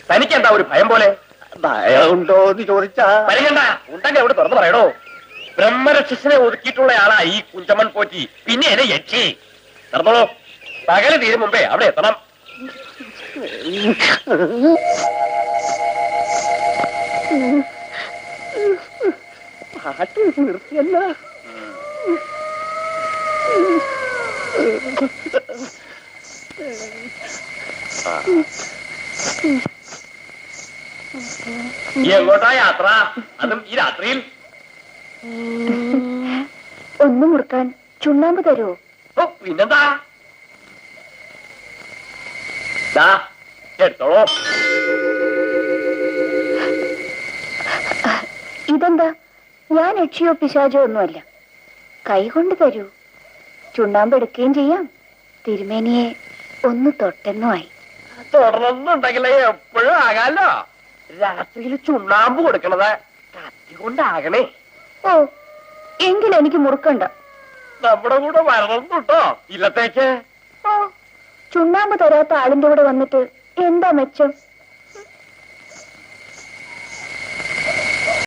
തനിക്കെന്താ ഒരു ഭയം പോലെ? ഭയമുണ്ടോ എന്ന് ചോദിച്ചാ ഭയണ്ട, ഉണ്ടെങ്കിൽ അവിടെ തുറന്നു പറയണോ. ബ്രഹ്മരക്ഷസിനെ ഒതുക്കിയിട്ടുള്ളയാളാ ഈ കുഞ്ചമ്മൻ പോറ്റി. പിന്നെ എന്നെ യക്ഷി. തുറന്നോളൂ. പകല് തീരും മുമ്പേ അവിടെ എത്തണം. പാട്ട് നിർത്തിയല്ല. എങ്ങോട്ടാ യാത്ര? അതും ഈ രാത്രിയിൽ? ഒന്ന് മുറുക്കാൻ ചുണ്ണാമ്പ് തരുമോ? ഓ, പിന്നെന്താ? എടുത്തോളൂ. ഇതെന്താ? ഞാൻ യക്ഷിയോ പിശാചോ ഒന്നുമല്ല. കൈകൊണ്ട് തരൂ. ചുണ്ണാമ്പ് എടുക്കുകയും ചെയ്യാം, തിരുമേനിയെ ഒന്ന് തൊട്ടെന്നുമായി. തുടർന്നുണ്ടെങ്കിലേ എപ്പോഴും ആകാലോ. രാത്രിയിൽ ചുണ്ണാമ്പ് കൊടുക്കണത് കത്തി കൊണ്ടാകണേ. ഓ, എങ്കിൽ എനിക്ക് മുറുക്കണ്ട. നമ്മുടെ കൂടെ വരണം കേട്ടോ ഇല്ലത്തേക്ക്. ഓ, ചുണ്ണാമ്പ് തരാത്ത ആളിന്റെ കൂടെ വന്നിട്ട് എന്താ മെച്ചം?